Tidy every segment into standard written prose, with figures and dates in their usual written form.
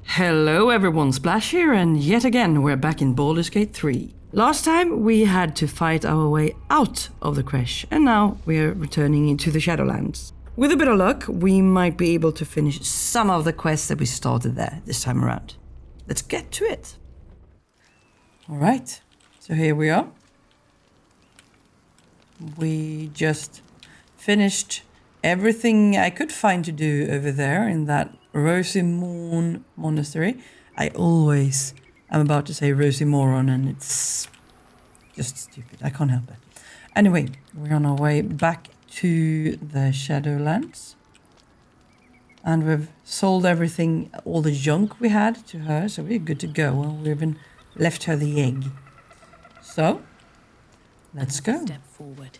Hello everyone, Splash here, and yet again we're back in Baldur's Gate 3. Last time we had to fight our way out of the crash, and now we're returning into the Shadowlands. With a bit of luck, we might be able to finish some of the quests that we started there this time around. Let's get to it. Alright, so here we are. We just finished everything I could find to do over there in that Rosy Morn Monastery. I always am about to say Rosy Moron, and it's just stupid. I can't help it. Anyway, we're on our way back to the Shadowlands. And we've sold everything, all the junk we had to her, so we're good to go. Well, we even left her the egg. So, let's go. Step forward.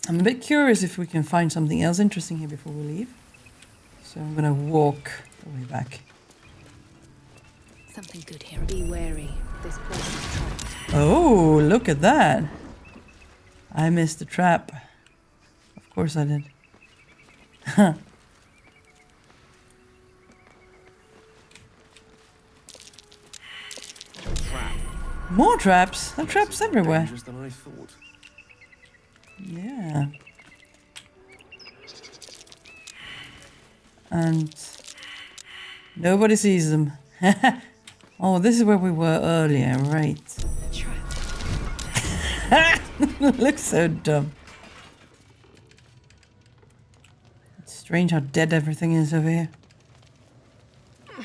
I'm a bit curious if we can find something else interesting here before we leave. So I'm gonna walk the way back. Something good here. Be wary. This place is trapped. Oh, look at that. I missed the trap. Of course I did. Huh. More traps? There are traps everywhere. Dangerous than I thought. Yeah. And nobody sees them. Oh, this is where we were earlier, right? Looks so dumb. It's strange how dead everything is over here. I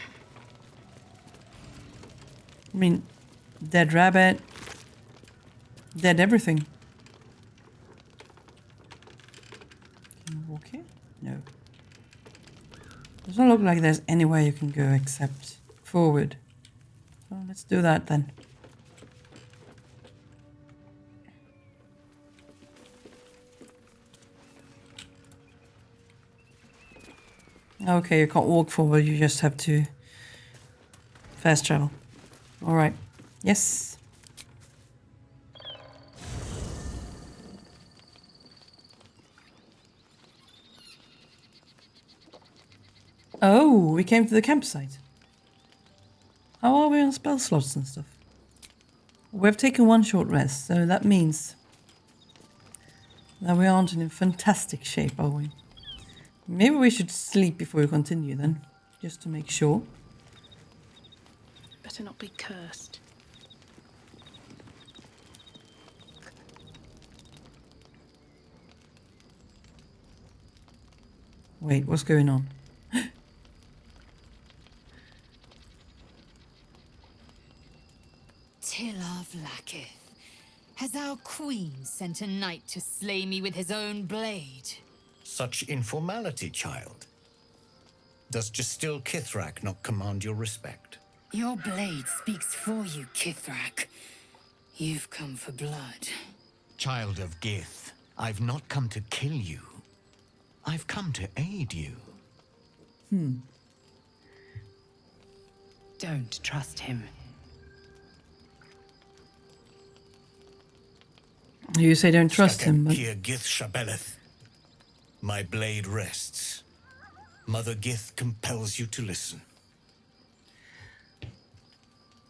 mean, dead rabbit, dead everything. Can you walk here? No. Doesn't look like there's anywhere you can go except forward. So let's do that then. Okay, you can't walk forward, you just have to fast travel. Alright. Yes. Oh, we came to the campsite. How are we on spell slots and stuff? We've taken one short rest, so that means that we aren't in fantastic shape, are we? Maybe we should sleep before we continue then, just to make sure. Better not be cursed. Wait, what's going on? Tilla Vlaakith, has our queen sent a knight to slay me with his own blade? Such informality, child. Does Justil Kithrak not command your respect? Your blade speaks for you, Kithrak. You've come for blood. Child of Gith, I've not come to kill you. I've come to aid you. Don't trust him. You say don't trust him, but... Here Gith Shabeleth. My blade rests. Mother Gith compels you to listen.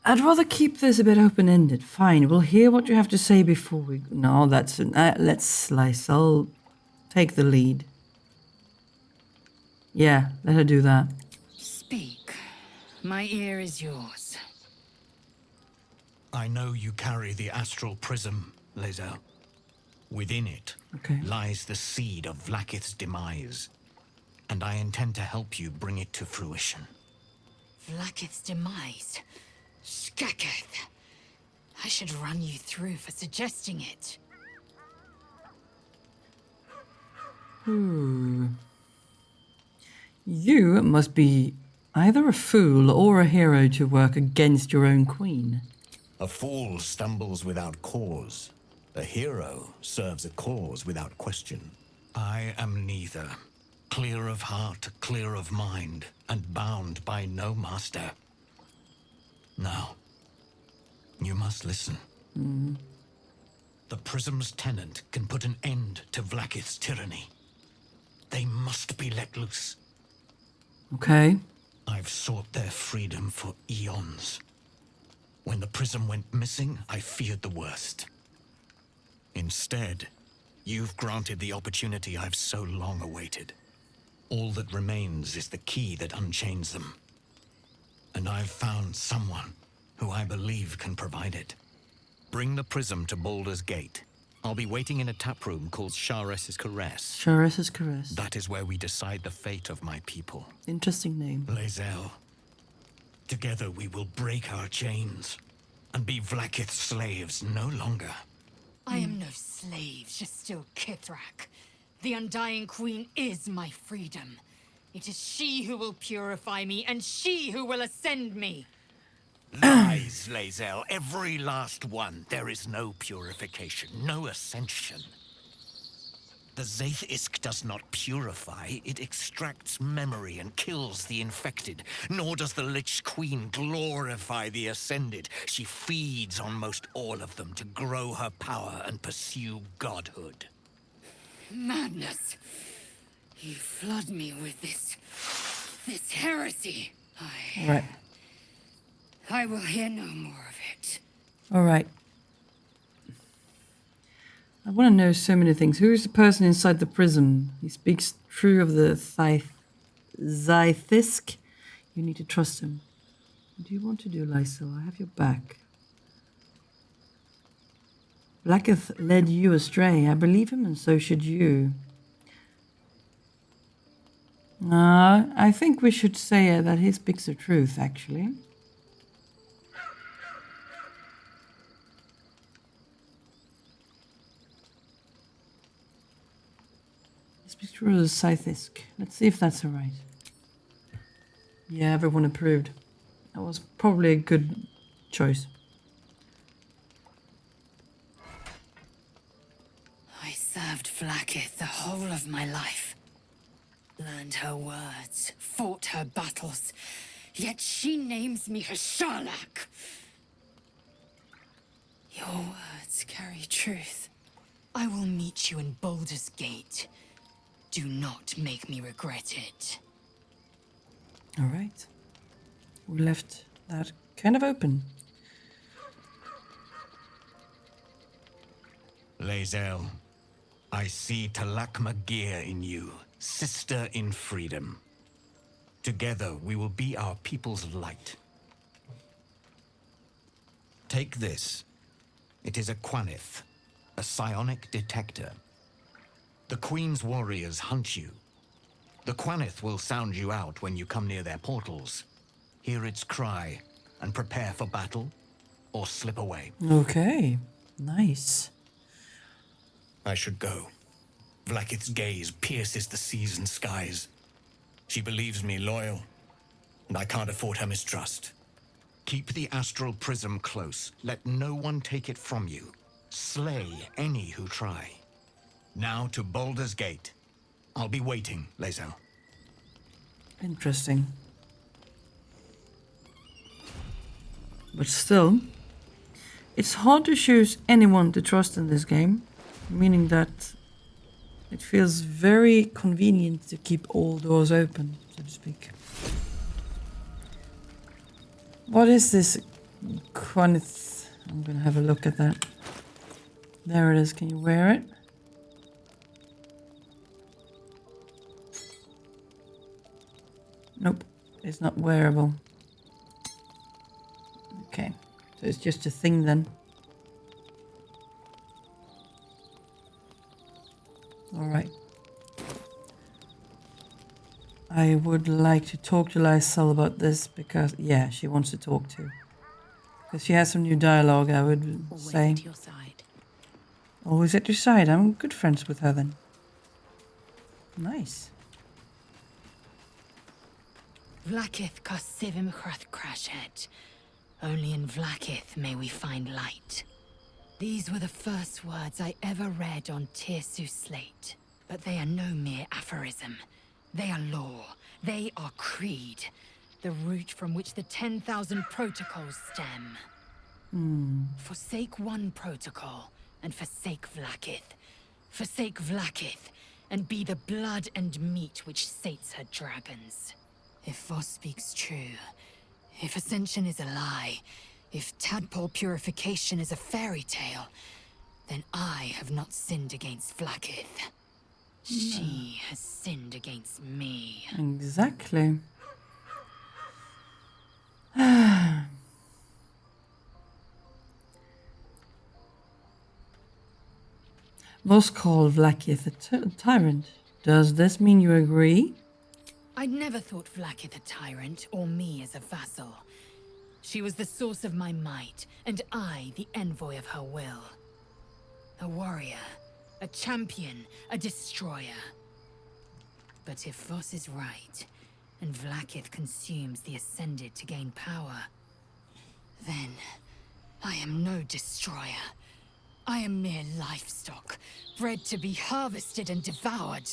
I'd rather keep this a bit open-ended. Fine, we'll hear what you have to say before we... No, that's... let's Lae'zel take the lead. Yeah, let her do that. Speak. My ear is yours. I know you carry the astral prism, Lae'zel. Within it Okay. lies the seed of Vlaakith's demise, and I intend to help you bring it to fruition. Vlaakith's demise. Skaketh. I should run you through for suggesting it. You must be either a fool or a hero to work against your own queen. A fool stumbles without cause. A hero serves a cause without question. I am neither. Clear of heart, clear of mind, and bound by no master. Now, you must listen. The prism's tenant can put an end to Vlaakith's tyranny. They must be let loose. Okay. I've sought their freedom for eons. When the prism went missing, I feared the worst. Instead, you've granted the opportunity I've so long awaited. All that remains is the key that unchains them. And I've found someone who I believe can provide it. Bring the prism to Baldur's Gate. I'll be waiting in a taproom called Shares's Caress. Shares's Caress. That is where we decide the fate of my people. Interesting name. Lae'zel. Together we will break our chains and be Vlaakith's slaves no longer. I am no slave, just still Kithrak. The Undying Queen is my freedom. It is she who will purify me, and she who will ascend me. Lies, Lae'zel. Every last one. There is no purification, no ascension. The Zaith-Isk does not purify, it extracts memory and kills the infected. Nor does the Lich Queen glorify the ascended. She feeds on most all of them to grow her power and pursue godhood. Madness. You flood me with this heresy. Right. I will hear no more of it. All right. I want to know so many things. Who is the person inside the prism? He speaks true of the Zaith-Isk. You need to trust him. What do you want to do, Lae'zel? I have your back. Vlaakith led you astray. I believe him, and so should you. I think we should say that he speaks the truth, actually. Speaks true of the Zaith-Isk. Let's see if that's all right. Yeah, everyone approved. That was probably a good choice. I served Vlaakith the whole of my life. Learned her words, fought her battles, yet she names me her Sharlak. Your words carry truth. I will meet you in Baldur's Gate. Do not make me regret it. All right. We left that kind of open. Lae'zel, I see Talakma Gear in you, sister in freedom. Together we will be our people's light. Take this. It is a Quanith, a psionic detector. The Queen's warriors hunt you. The Quanith will sound you out when you come near their portals. Hear its cry and prepare for battle, or slip away. Okay. Nice. I should go. Vlaakith's gaze pierces the seas and skies. She believes me loyal, and I can't afford her mistrust. Keep the astral prism close. Let no one take it from you. Slay any who try. Now to Baldur's Gate. I'll be waiting, Lae'zel. Interesting. But still, it's hard to choose anyone to trust in this game, meaning that it feels very convenient to keep all doors open, so to speak. What is this Quanith? I'm gonna have a look at that. There it is. Can you wear it? Nope, it's not wearable. Okay, so it's just a thing then. Alright. I would like to talk to Lae'zel about this because, yeah, she wants to talk to. Because she has some new dialogue, I would Always say. at your side. Always at your side. I'm good friends with her then. Nice. Vlaakith Kosivim Krashet. Only in Vlaakith may we find light. These were the first words I ever read on Tirsu's slate. But they are no mere aphorism. They are law. They are creed. The root from which the 10,000 protocols stem. Forsake one protocol, and forsake Vlaakith. Forsake Vlaakith, and be the blood and meat which sates her dragons. If Voss speaks true, if Ascension is a lie, if tadpole purification is a fairy tale, then I have not sinned against Vlaakith. She has sinned against me. Exactly. Was called Vlaakith a tyrant. Does this mean you agree? I'd never thought Vlaakith a tyrant, or me as a vassal. She was the source of my might, and I the envoy of her will. A warrior, a champion, a destroyer. But if Voss is right, and Vlaakith consumes the Ascended to gain power, then I am no destroyer. I am mere livestock, bred to be harvested and devoured.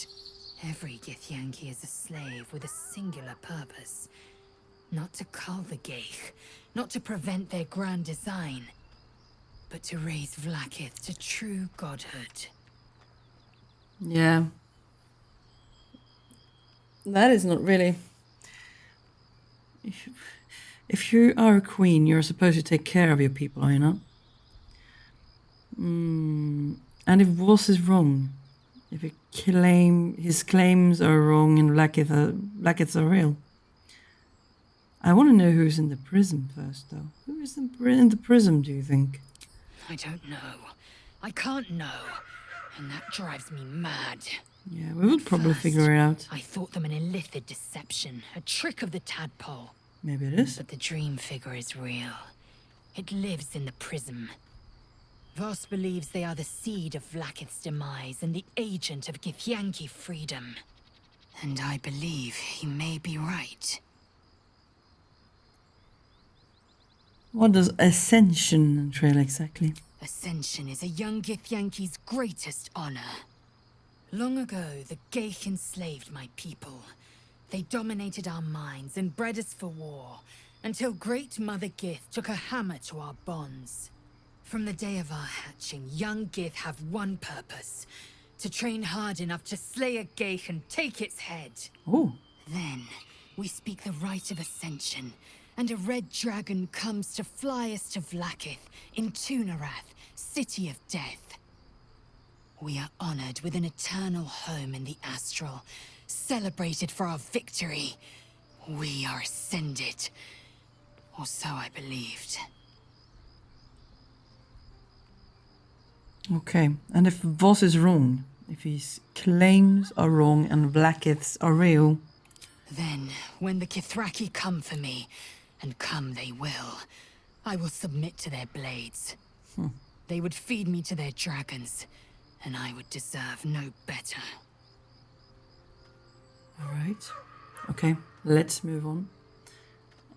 Every Githyanki is a slave with a singular purpose. Not to cull the Gale, not to prevent their grand design, but to raise Vlaakith to true godhood. Yeah. That is not really... If you are a queen, you're supposed to take care of your people, are you not? And if Voss is wrong, if his claims are wrong and Vlaakiths are real, I want to know who's in the prison first, though. Who is in the prison, do you think? I don't know. I can't know. And that drives me mad. Yeah, we will probably First, figure it out. I thought them an illithid deception, a trick of the tadpole. Maybe it is. But the dream figure is real. It lives in the prism. Voss believes they are the seed of Vlaakith's demise and the agent of Githyanki freedom. And I believe he may be right. What does ascension entail exactly? Ascension is a young Githyanki's greatest honor. Long ago, the Gale enslaved my people. They dominated our minds and bred us for war, until Great Mother Gith took a hammer to our bonds. From the day of our hatching, young Gith have one purpose: to train hard enough to slay a Gale and take its head. Oh. Then, we speak the rite of ascension, and a red dragon comes to fly us to Vlaakith, in Tunarath, City of Death. We are honored with an eternal home in the astral, celebrated for our victory. We are ascended. Or so I believed. Okay, and if Voss is wrong, if his claims are wrong and Vlaakiths are real... Then, when the Kithraki come for me, and come they will, I will submit to their blades. They would feed me to their dragons, and I would deserve no better. Alright. Okay, let's move on.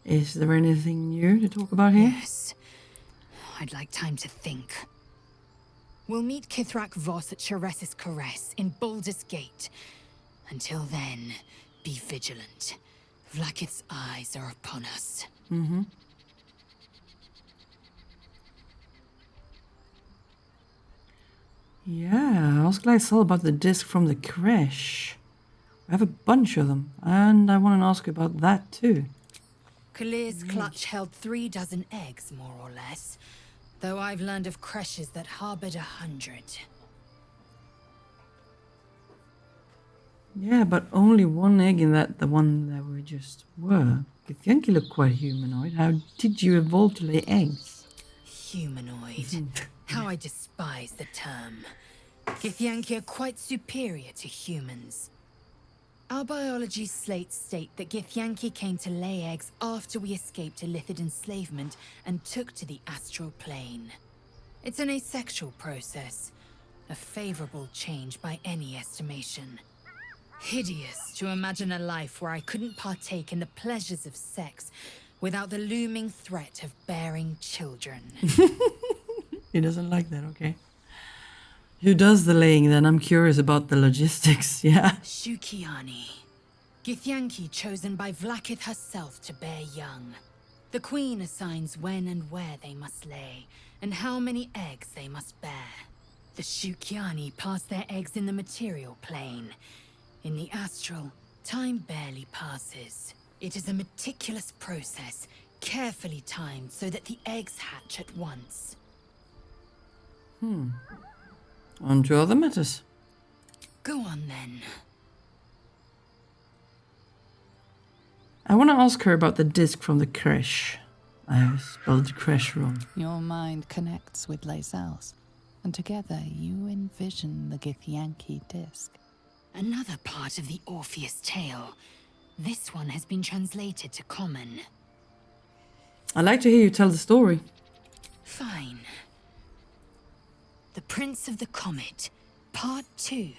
Is there anything new to talk about here? Yes. I'd like time to think. We'll meet Kithrak Voss at Cheres's Caress in Baldur's Gate. Until then, be vigilant. Vlaakith's eyes are upon us. Mm-hmm. Yeah, ask Lae'zel about the disc from the crash. We have a bunch of them, and I want to ask about that too. Kalir's clutch held 36 eggs, more or less. Though I've learned of creches that harbored 100. Yeah, but only one egg in the one that we just were. Githyanki looked quite humanoid. How did you evolve to lay eggs? Humanoid. How I despise the term. Githyanki are quite superior to humans. Our biology slates state that Githyanki came to lay eggs after we escaped illithid enslavement and took to the astral plane. It's an asexual process, a favorable change by any estimation. Hideous to imagine a life where I couldn't partake in the pleasures of sex without the looming threat of bearing children. He doesn't like that, okay. Who does the laying then? I'm curious about the logistics, yeah. Shukiani. Githyanki chosen by Vlaakith herself to bear young. The queen assigns when and where they must lay, and how many eggs they must bear. The Shukiani pass their eggs in the material plane. In the astral, time barely passes. It is a meticulous process, carefully timed so that the eggs hatch at once. On to other matters. Go on then. I want to ask her about the disc from the creche. I spelled the creche wrong. Your mind connects with Lae'zel's, and together you envision the Githyanki disc. Another part of the Orpheus tale. This one has been translated to Common. I'd like to hear you tell the story. Fine. The Prince of the Comet, Part 2.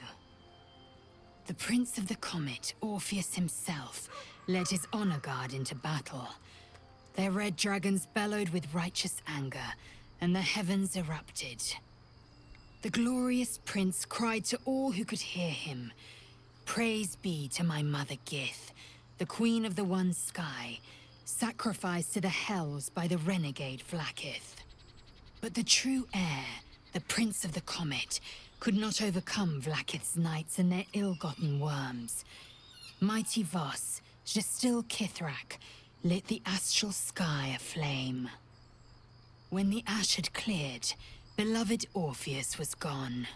The Prince of the Comet, Orpheus himself, led his honor guard into battle. Their red dragons bellowed with righteous anger, and the heavens erupted. The glorious prince cried to all who could hear him, "Praise be to my mother Gith, the queen of the one sky, sacrificed to the hells by the renegade Vlaakith." But the true heir, the Prince of the Comet, could not overcome Vlaakith's knights and their ill-gotten worms. Mighty Voss, Gestil Kithrak, lit the astral sky aflame. When the ash had cleared, beloved Orpheus was gone.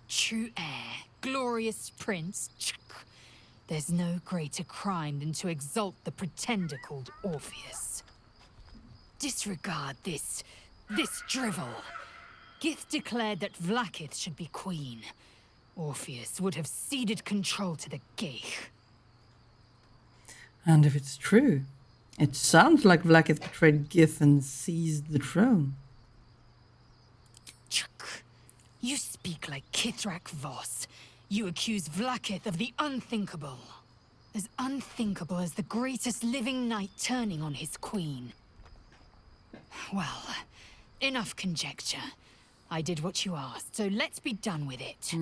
True heir, glorious prince. There's no greater crime than to exalt the pretender called Orpheus. Disregard this drivel. Gith declared that Vlaakith should be queen. Orpheus would have ceded control to the Geich. And if it's true, it sounds like Vlaakith betrayed Gith and seized the throne. You speak like Kithrak Voss. You accuse Vlaakith of the unthinkable. As unthinkable as the greatest living knight turning on his queen. Well, enough conjecture. I did what you asked, so let's be done with it.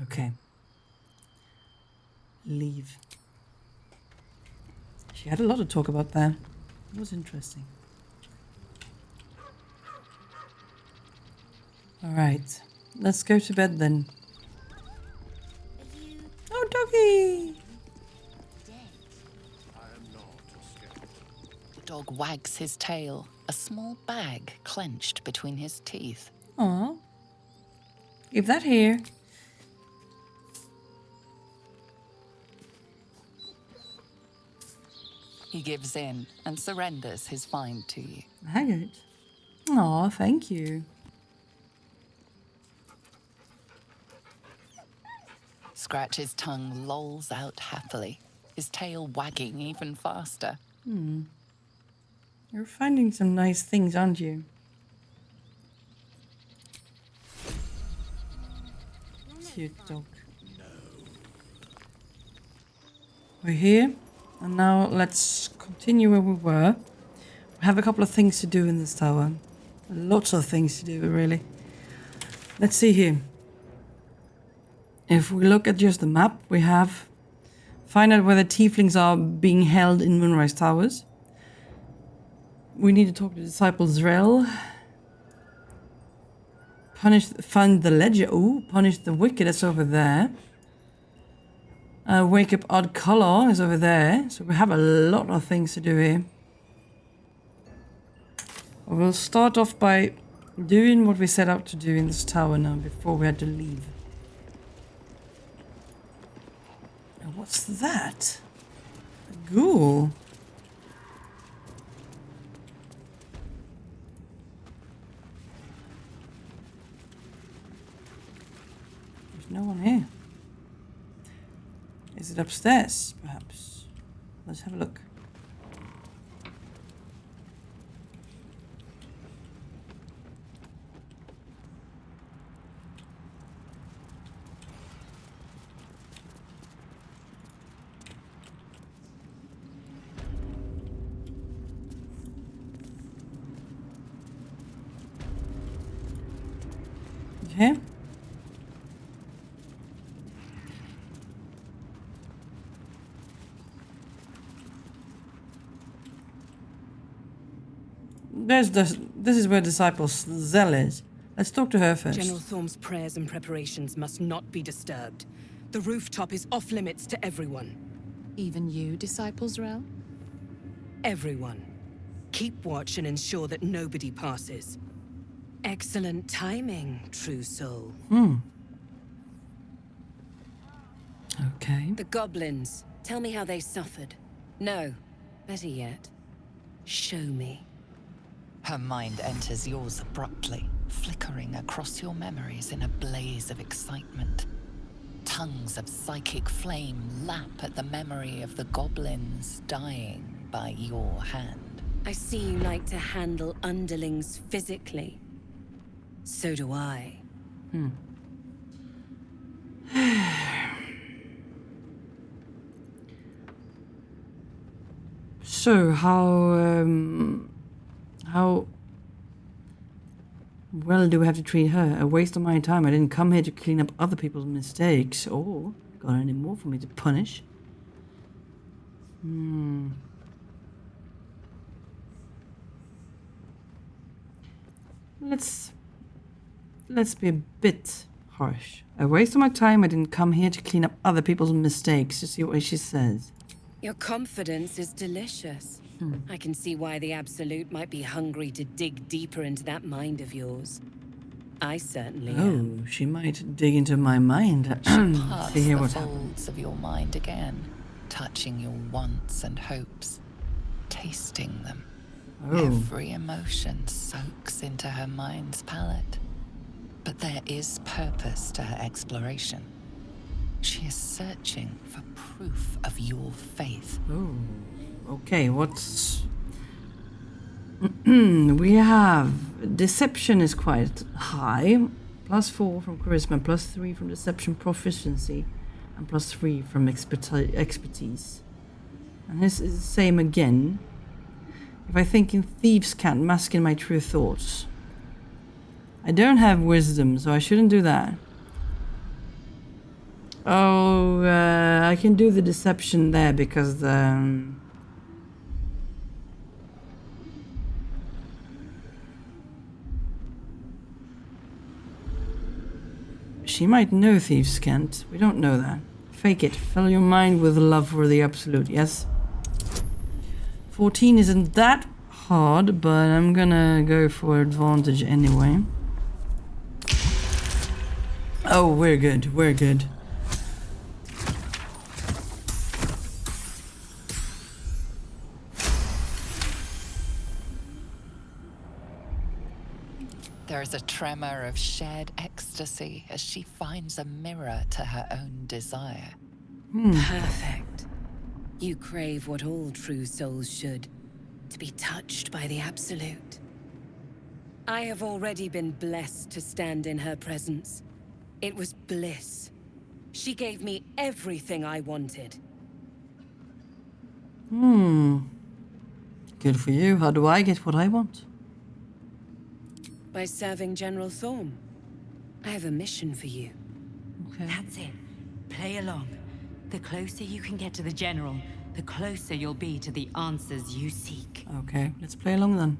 Okay. Leave. She had a lot to talk about there. It was interesting. Alright. Let's go to bed then. Oh, doggy! The dog wags his tail, a small bag clenched between his teeth. Aw. Give that here. He gives in and surrenders his find to you. Hang it. Aw, thank you. Scratch's tongue lolls out happily, his tail wagging even faster. You're finding some nice things, aren't you? Cute dog. We're here, and now let's continue where we were. We have a couple of things to do in this tower. Lots of things to do, really. Let's see here. If we look at just the map, we have find out where the tieflings are being held in Moonrise Towers. We need to talk to Disciple Zrel. Find the ledger. Ooh, punish the wicked. That's over there. Wake up Odd Color is over there. So we have a lot of things to do here. We'll start off by doing what we set out to do in this tower now before we had to leave. Now what's that? A ghoul. There's no one here. Is it upstairs, perhaps? Let's have a look. Okay. This is where Disciple Zell is. Let's talk to her first. General Thorm's prayers and preparations must not be disturbed. The rooftop is off limits to everyone. Even you, disciples, Rel? Everyone. Keep watch and ensure that nobody passes. Excellent timing, true soul. Okay. The goblins. Tell me how they suffered. No. Better yet, show me. Her mind enters yours abruptly, flickering across your memories in a blaze of excitement. Tongues of psychic flame lap at the memory of the goblins dying by your hand. I see you like to handle underlings physically. So do I. So, how well do we have to treat her? A waste of my time. I didn't come here to clean up other people's mistakes. Or, got any more for me to punish? Let's be a bit harsh. A waste of my time. I didn't come here to clean up other people's mistakes. To see what she says. Your confidence is delicious. I can see why the Absolute might be hungry to dig deeper into that mind of yours. I certainly am. Oh, she might dig into my mind. Parts See here the what happens. folds of your mind again, touching your wants and hopes, tasting them. Oh. Every emotion soaks into her mind's palette. But there is purpose to her exploration. She is searching for proof of your faith. Oh, okay, what's... we have... Deception is quite high. +4 from charisma, +3 from deception proficiency, and +3 from expertise. And this is the same again. If I think in thieves can't mask in my true thoughts. I don't have wisdom, so I shouldn't do that. Oh, I can do the deception there because she might know thieves can't. We don't know that. Fake it. Fill your mind with love for the Absolute, yes? 14 isn't that hard, but I'm gonna go for advantage anyway. Oh, we're good. We're good. There is a tremor of shared ecstasy as she finds a mirror to her own desire. Perfect. You crave what all true souls should, to be touched by the Absolute. I have already been blessed to stand in her presence. It was bliss. She gave me everything I wanted. Good for you. How do I get what I want? By serving General Thorm. I have a mission for you. Okay. That's it. Play along. The closer you can get to the General, the closer you'll be to the answers you seek. Okay, let's play along then.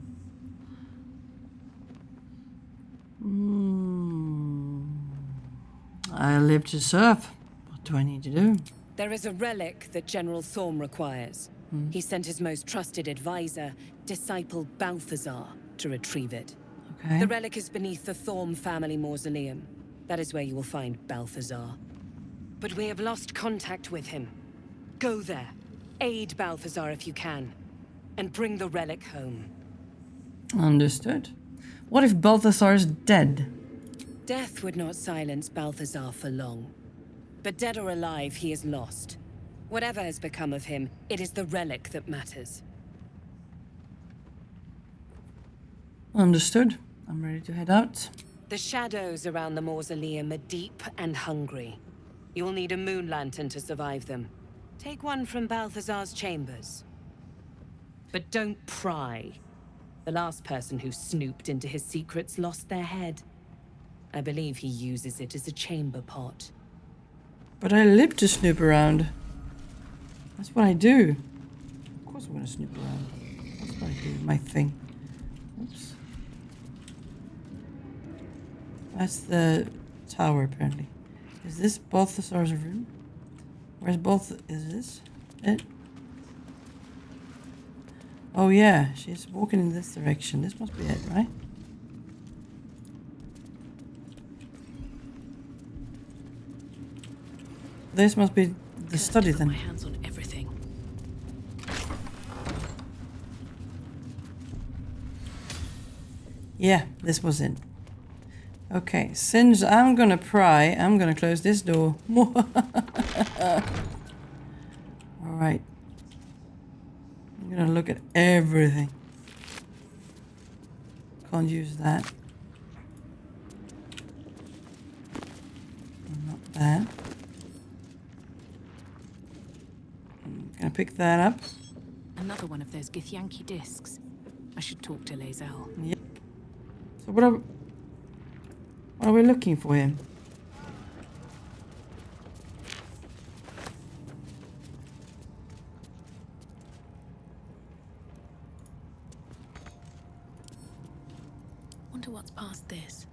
I live to serve. What do I need to do? There is a relic that General Thorm requires. He sent his most trusted advisor, disciple Balthazar, to retrieve it. Okay. The relic is beneath the Thorm family mausoleum. That is where you will find Balthazar. But we have lost contact with him. Go there. Aid Balthazar if you can. And bring the relic home. Understood. What if Balthazar is dead? Death would not silence Balthazar for long. But dead or alive, he is lost. Whatever has become of him, it is the relic that matters. Understood. I'm ready to head out. The shadows around the mausoleum are deep and hungry. You'll need a moon lantern to survive them. Take one from Balthazar's chambers. But don't pry. The last person who snooped into his secrets lost their head. I believe he uses it as a chamber pot. But I live to snoop around. That's what I do. Of course I'm gonna snoop around. That's what I do. My thing. Oops. That's the tower, apparently. Is this Balthazar's room? Where's is this it? Oh yeah, she's walking in this direction. This must be it, right? This must be the study then. My hands on everything. Yeah, this was it. Okay, since I'm gonna pry, I'm gonna close this door. Alright. I'm gonna look at everything. Can't use that. Not that. I'm gonna pick that up. Another one of those Githyanki discs. I should talk to Lae'zel. Yep. So what are we looking for here? Wonder what's past this.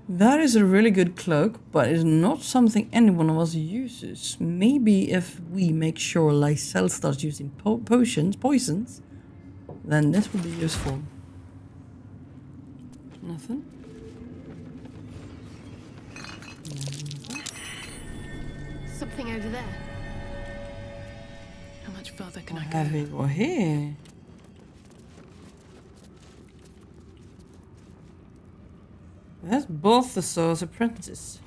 That is a really good cloak, but it's not something any one of us uses. Maybe if we make sure Lae'zel starts using poisons, then this will be useful. Nothing? Something over there. How much further can What I go? have we got here? That's Balthazar's apprentice.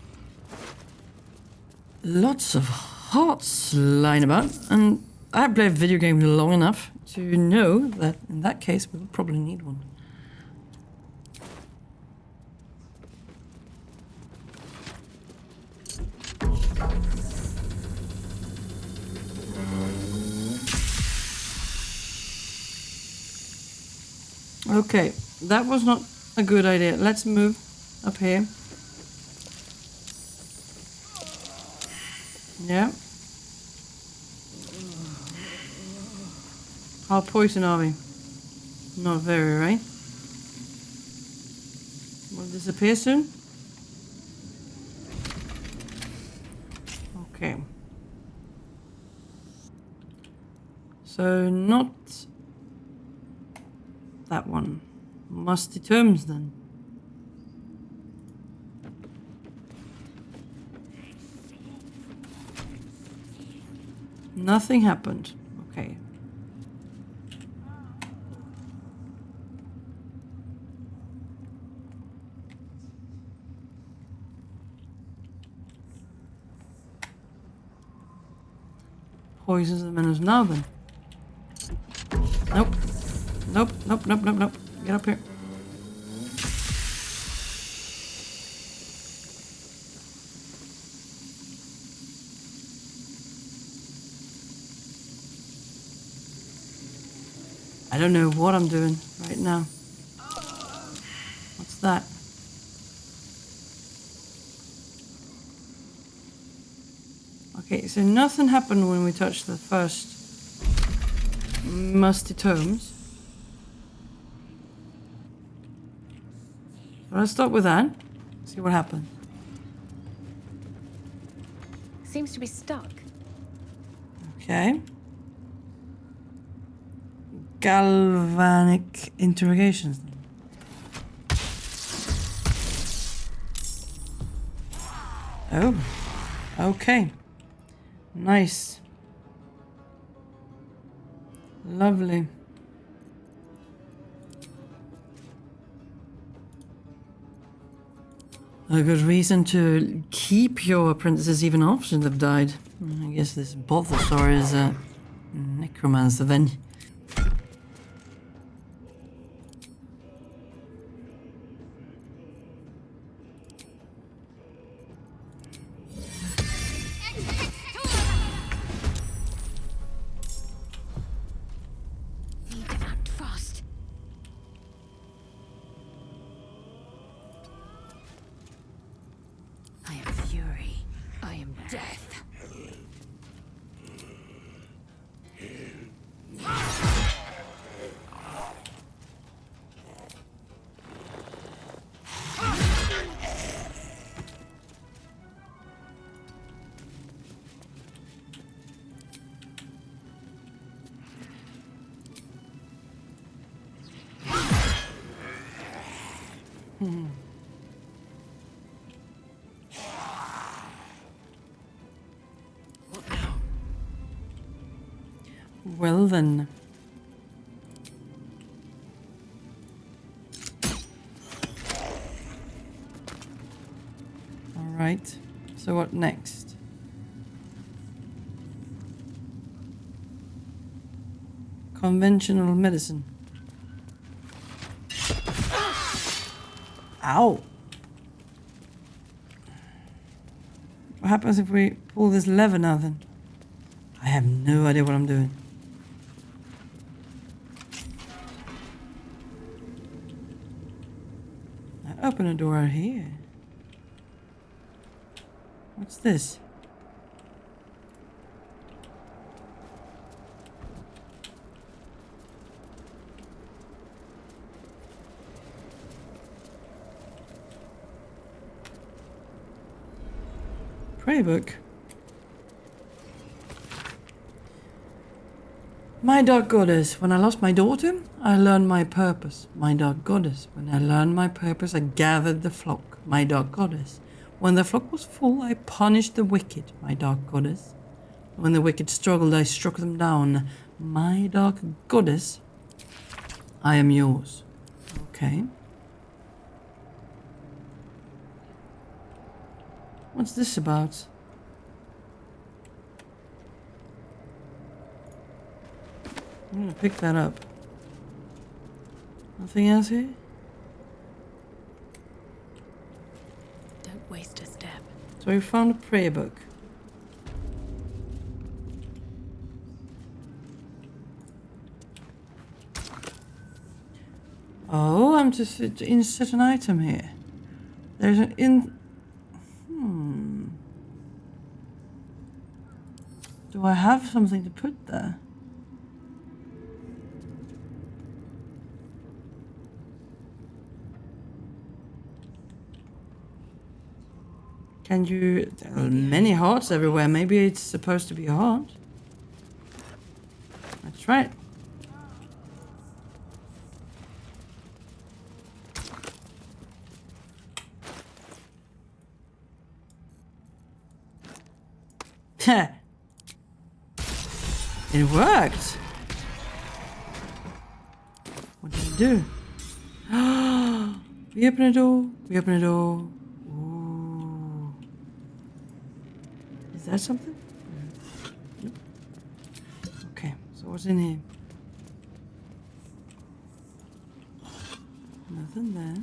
Lots of hearts lying about, and I've played video games long enough to know that in that case we will probably need one. Okay, that was not a good idea. Let's move up here. Yeah. How poison are we? Not very, right? Will it disappear soon? Okay. So not that one. Musty terms then. Nothing happened. Okay. Poisons the menace now then. Nope. Nope, nope, nope, nope, nope. Get up here. I don't know what I'm doing right now. What's that? Okay, so nothing happened when we touched the first musty tomes. So let's start with that. See what happens. Seems to be stuck. Okay. Galvanic interrogations. Oh, okay. Nice. Lovely. A good reason to keep your apprentices even after they've died. I guess this Balthazar is a necromancer then. What now? Well then. Alright. So what next? Conventional medicine. Ow! What happens if we pull this lever now then? I have no idea what I'm doing. I open a door here. What's this? Prayer book. My dark goddess, when I lost my daughter, I learned my purpose. My dark goddess, when I learned my purpose, I gathered the flock. My dark goddess, when the flock was full, I punished the wicked. My dark goddess, when the wicked struggled, I struck them down. My dark goddess, I am yours. Okay. What's this about? I'm gonna pick that up. Nothing else here? Don't waste a step. So we found a prayer book. Oh, I'm to insert an item here. There's an Do I have something to put there? Can you... There are many hearts everywhere. Maybe it's supposed to be a heart. Let's try it. It worked. What did it do? We open a door. We open a door. Ooh. Is that something? Nope. Okay, so what's in here? Nothing there.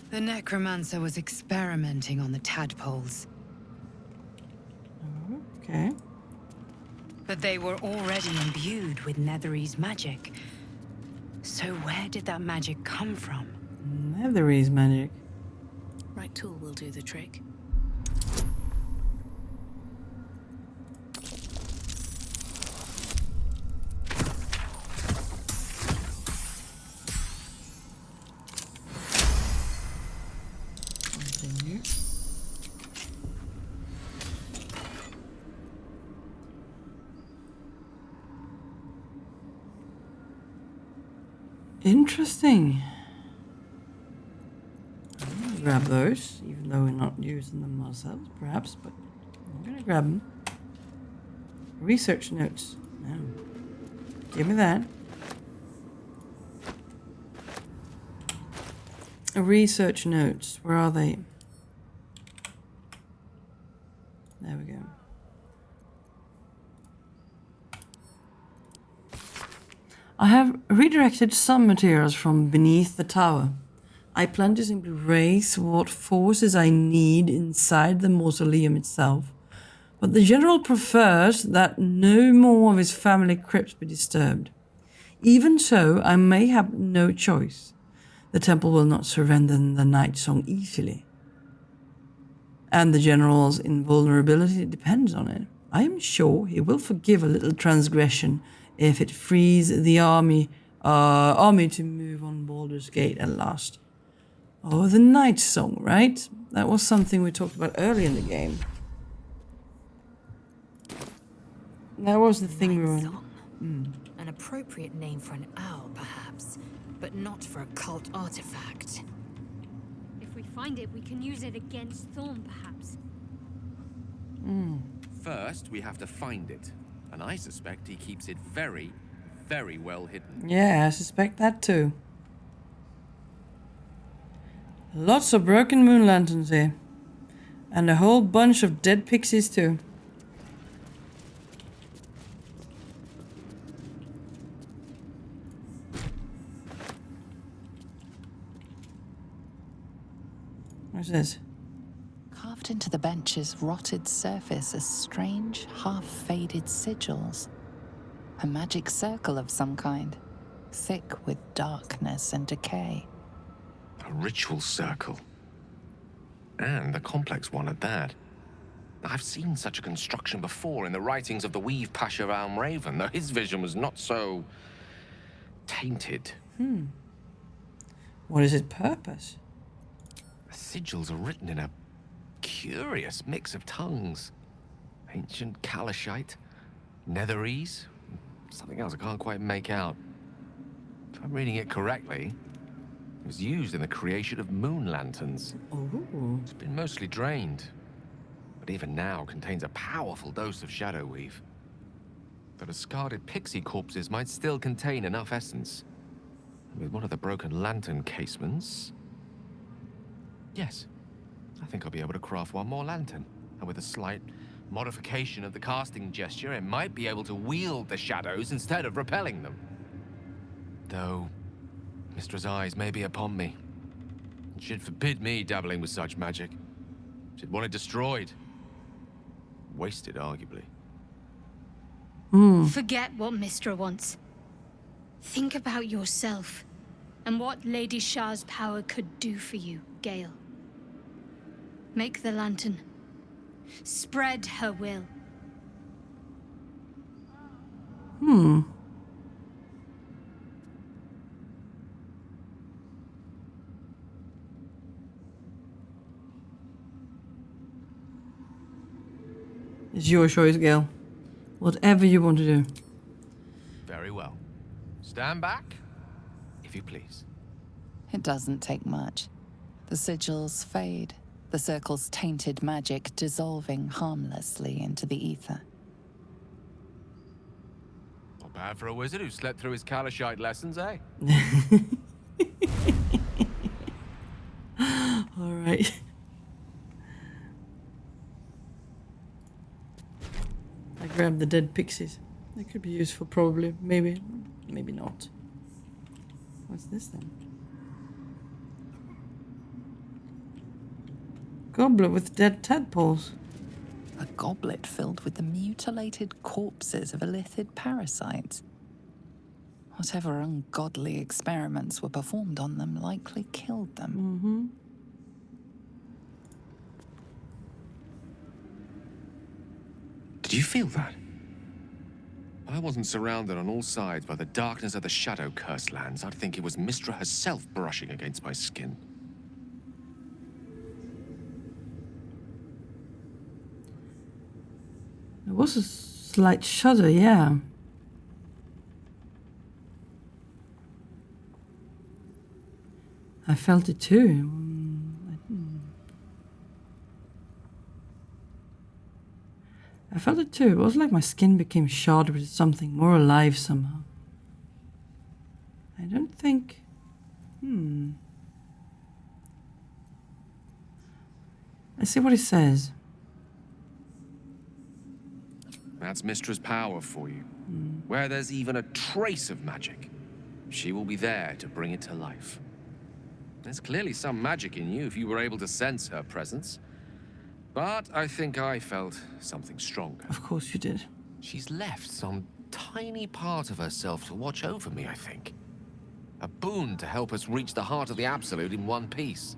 The necromancer was experimenting on the tadpoles. Okay. But they were already imbued with Netherese magic. So where did that magic come from? Netherese magic. Right tool will do the trick. Continue. Interesting. I'm gonna grab those, even though we're not using them ourselves, perhaps, but I'm gonna grab them. Research notes. No. Give me that. Research notes. Where are they? There we go. I have redirected some materials from beneath the tower. I plan to simply raise what forces I need inside the mausoleum itself, but the general prefers that no more of his family crypts be disturbed. Even so, I may have no choice. The temple will not surrender the night song easily. And the general's invulnerability depends on it. I am sure he will forgive a little transgression if it frees the army to move on Baldur's Gate at last. Oh, the night song, right? That was something we talked about earlier in the game. That was the thing we were... An appropriate name for an owl, perhaps, but not for a cult artifact. find it, we can use it against Thorn, perhaps. First, we have to find it. And I suspect he keeps it very, very well hidden. Yeah, I suspect that too. Lots of broken moon lanterns here. And a whole bunch of dead pixies too. What's this? Carved into the bench's rotted surface are strange, half-faded sigils. A magic circle of some kind, thick with darkness and decay. A ritual circle. And a complex one at that. I've seen such a construction before in the writings of the Weave Pasha Raven, though his vision was not so tainted. What is its purpose? The sigils are written in a curious mix of tongues. Ancient Kalashite, Netherese, something else I can't quite make out. If I'm reading it correctly, it was used in the creation of moon lanterns. Ooh. It's been mostly drained, but even now contains a powerful dose of shadow weave. The discarded pixie corpses might still contain enough essence. With one of the broken lantern casements... Yes, I think I'll be able to craft one more lantern. And with a slight modification of the casting gesture, it might be able to wield the shadows instead of repelling them. Though, Mistress' eyes may be upon me. She'd forbid me dabbling with such magic. She'd want it destroyed. Wasted, arguably. Forget what Mistra wants. Think about yourself and what Lady Shah's power could do for you, Gale. Make the lantern. Spread her will. It's your choice, Gale. Whatever you want to do. Very well. Stand back, if you please. It doesn't take much. The sigils fade, the circle's tainted magic dissolving harmlessly into the ether. Not bad for a wizard who slept through his Kalashite lessons, eh? All right. I grabbed the dead pixies. They could be useful, probably. Maybe. Maybe not. What's this then? Goblet with dead tadpoles. A goblet filled with the mutilated corpses of illithid parasites. Whatever ungodly experiments were performed on them likely killed them. Did you feel that? I wasn't surrounded on all sides by the darkness of the shadow-cursed lands. I'd think it was Mistra herself brushing against my skin. There was a slight shudder, yeah. I felt it too. I felt it too. It was like my skin became shod with something more alive somehow. I don't think... Let's see what it says. That's Mistra's power for you. Where there's even a trace of magic, she will be there to bring it to life. There's clearly some magic in you if you were able to sense her presence. But I think I felt something stronger. Of course you did. She's left some tiny part of herself to watch over me, I think. A boon to help us reach the heart of the Absolute in one piece.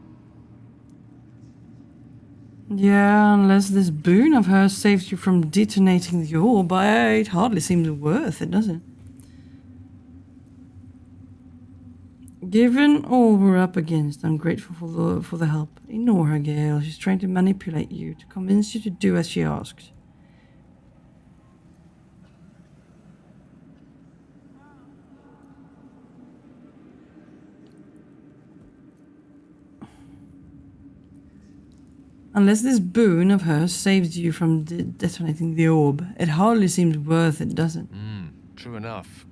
Yeah, unless this boon of hers saves you from detonating the orb, it hardly seems worth it, does it? Given all we're up against, I'm grateful for the help. Ignore her, Gale. She's trying to manipulate you, to convince you to do as she asks. Unless this boon of hers saves you from detonating the orb, it hardly seems worth it, does it? True enough.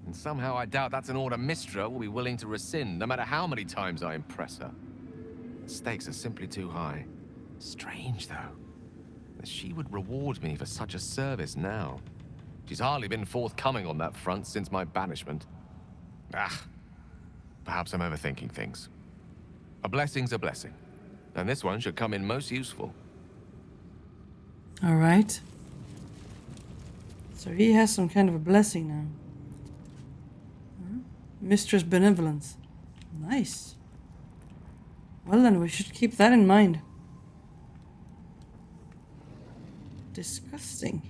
And somehow I doubt that's an order Mistra will be willing to rescind, no matter how many times I impress her. The stakes are simply too high. Strange, though, that she would reward me for such a service now. She's hardly been forthcoming on that front since my banishment. Perhaps I'm overthinking things. A blessing's a blessing, and this one should come in most useful. All right. So he has some kind of a blessing now. Mistress Benevolence. Nice. Well then, we should keep that in mind. Disgusting.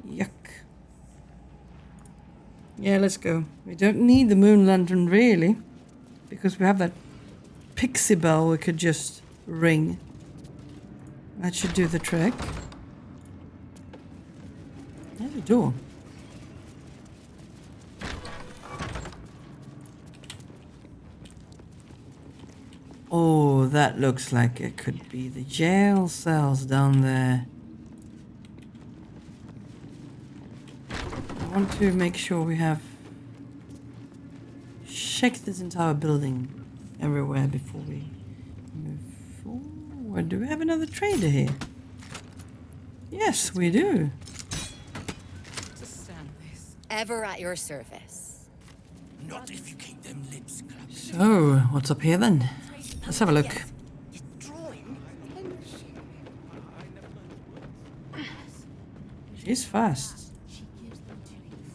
Yuck. Yeah, let's go. We don't need the moon lantern really, because we have that pixie bell we could just ring. That should do the trick. There's a door. Oh, that looks like it could be the jail cells down there. I want to make sure we have checked this entire building everywhere before we move forward. Do we have another trader here? Yes, we do. Ever at your service. Not if you keep them lips closed. So, what's up here then? Let's have a look. She's fast.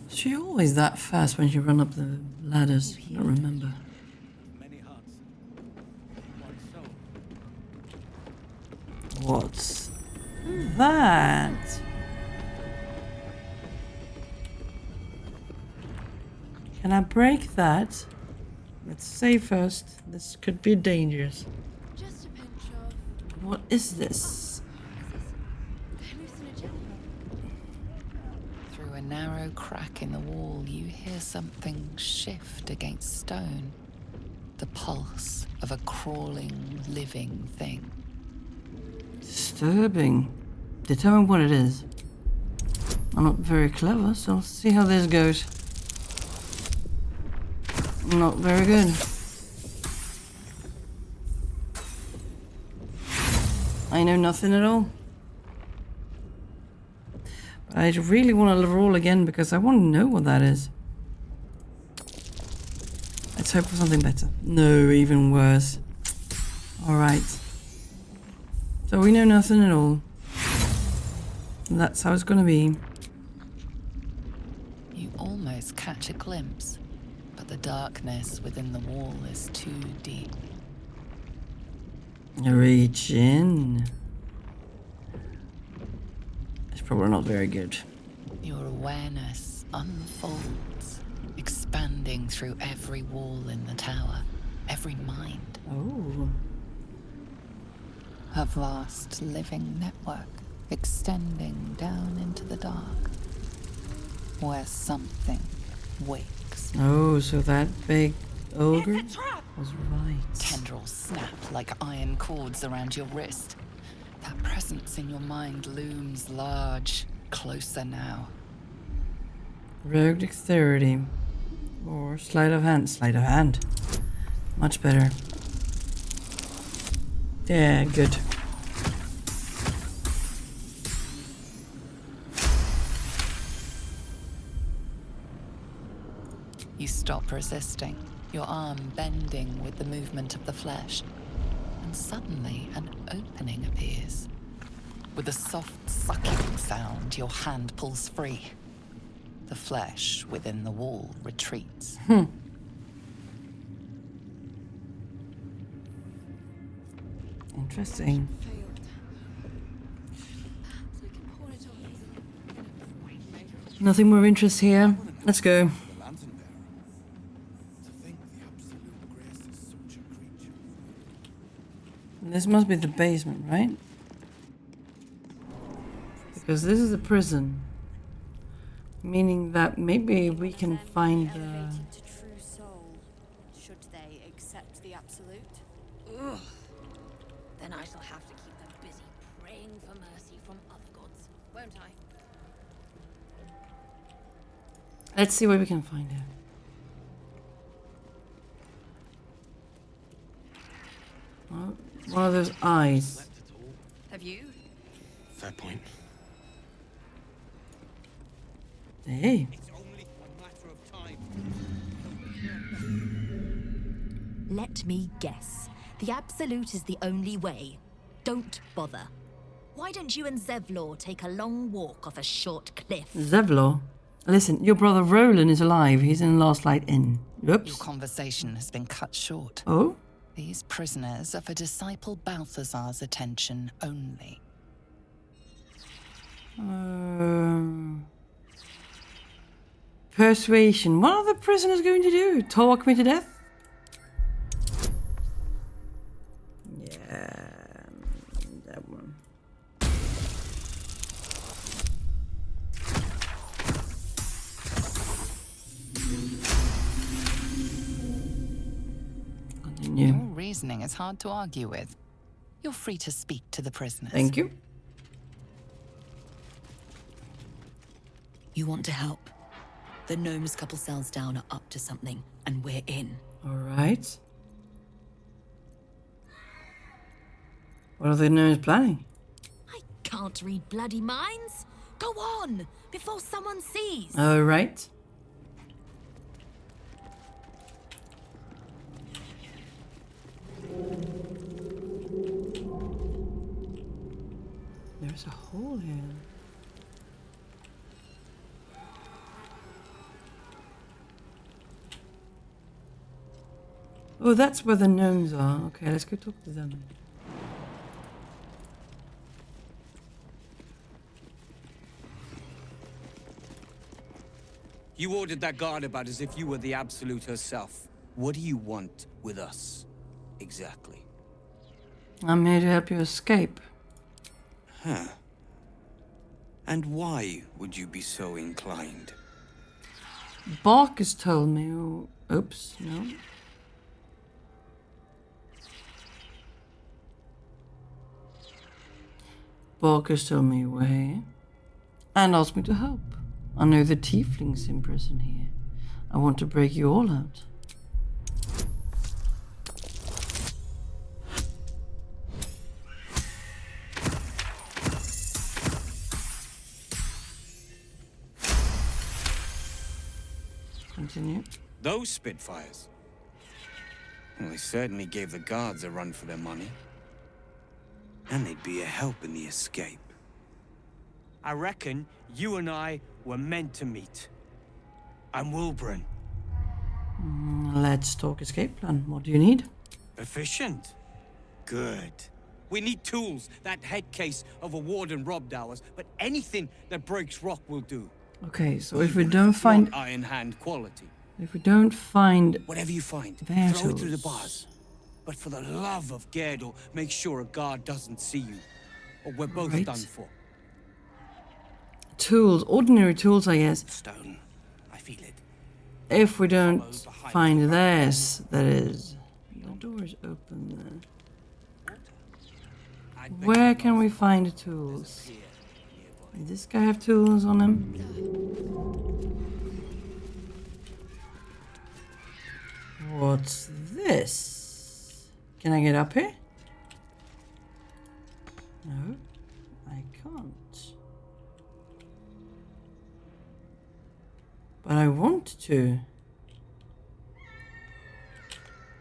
Is she always that fast when she run up the ladders? I don't remember. What's that? Can I break that? Let's save first. This could be dangerous. Just a pinch of What is this? Through a narrow crack in the wall, you hear something shift against stone. The pulse of a crawling, living thing. Disturbing. Determine what it is. I'm not very clever, so let's see how this goes. Not very good. I know nothing at all. But I really want to roll again because I want to know what that is. Let's hope for something better. No, even worse. Alright. So we know nothing at all. That's how it's going to be. You almost catch a glimpse, but the darkness within the wall is too deep. Reach in. It's probably not very good. Your awareness unfolds, expanding through every wall in the tower, every mind. Oh. A vast living network extending down into the dark, where something wakes. Oh, so that big ogre was right. Tendrils snap like iron cords around your wrist. That presence in your mind looms large, closer now. Rogue dexterity. Or sleight of hand. Sleight of hand. Much better. Yeah, good. You stop resisting, your arm bending with the movement of the flesh. And suddenly an opening appears. With a soft sucking sound, your hand pulls free. The flesh within the wall retreats. Interesting. Nothing more of interest here. Let's go. This must be the basement, right? Because this is a prison. Meaning that maybe we can find the... To true soul, should they Ugh. Then I shall have to keep them busy praying for mercy from other gods, won't I? Let's see what we can find here. Oh, one of those eyes. Have you? Fair point. Hey. It's only a matter of time. Let me guess. The Absolute is the only way. Don't bother. Why don't you and Zevlor take a long walk off a short cliff? Zevlor? Listen, your brother Rolan is alive. He's in Last Light Inn. Your Oops. conversation has been cut short. Oh? These prisoners are for disciple Balthazar's attention only. Persuasion. What are the prisoners going to do? Talk me to death? Yeah, that one. Continue. Your reasoning is hard to argue with. You're free to speak to the prisoners. Thank you. You want to help? The gnomes couple cells down are up to something, and we're in. All right. What are the gnomes planning? I can't read bloody minds. Go on, before someone sees. All right. There's a hole here. Oh, that's where the gnomes are. Okay, let's go talk to them. You ordered that guard about as if you were the Absolute herself. What do you want with us, exactly? I'm here to help you escape. Huh. And why would you be so inclined? Bark has told me. Oh, oops, no. Bark has told me away and asked me to help. I know the tieflings in prison here. I want to break you all out. Continue. Those Spitfires? Well, they certainly gave the guards a run for their money. And they'd be a help in the escape. I reckon you and I were meant to meet. I'm Wilburn. Let's talk escape plan. What do you need? Efficient? Good. We need tools. That head case of a warden robbed ours, but anything that breaks rock will do. Okay, so if we don't find... Iron hand quality. If we don't find... Whatever you find, their throw it through the tools. bars. But for the love of Gale, make sure a guard doesn't see you. Or we're both Right. done for. Tools, ordinary tools, I guess. Stone. I feel it. If we don't Follow behind find you. this, that is. The door is open there. I'd bet Where you can we find the tools? Does this guy have tools on him? What's this? Can I get up here? No, I can't. But I want to.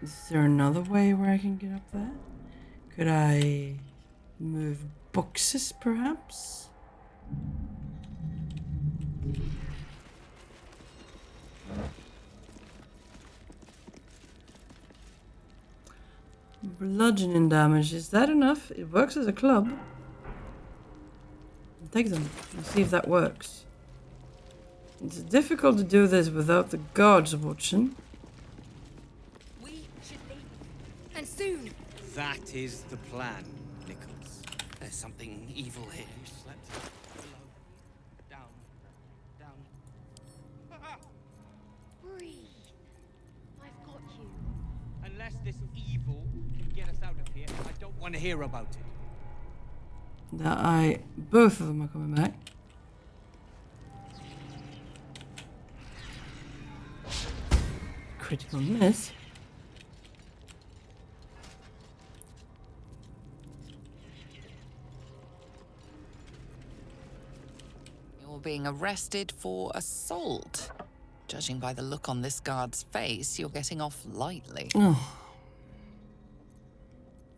Is there another way where I can get up there? Could I move boxes, perhaps? Bludgeoning damage, is that enough? It works as a club. I'll take them and see if that works. It's difficult to do this without the guards watching. We should leave. And soon. That is the plan, Nichols. There's something evil here. You slept below, down. Breathe. I've got you. Unless this evil can get us out Want to hear about it? Both of them are coming back. Critical miss. You're being arrested for assault. Judging by the look on this guard's face, you're getting off lightly. Oh.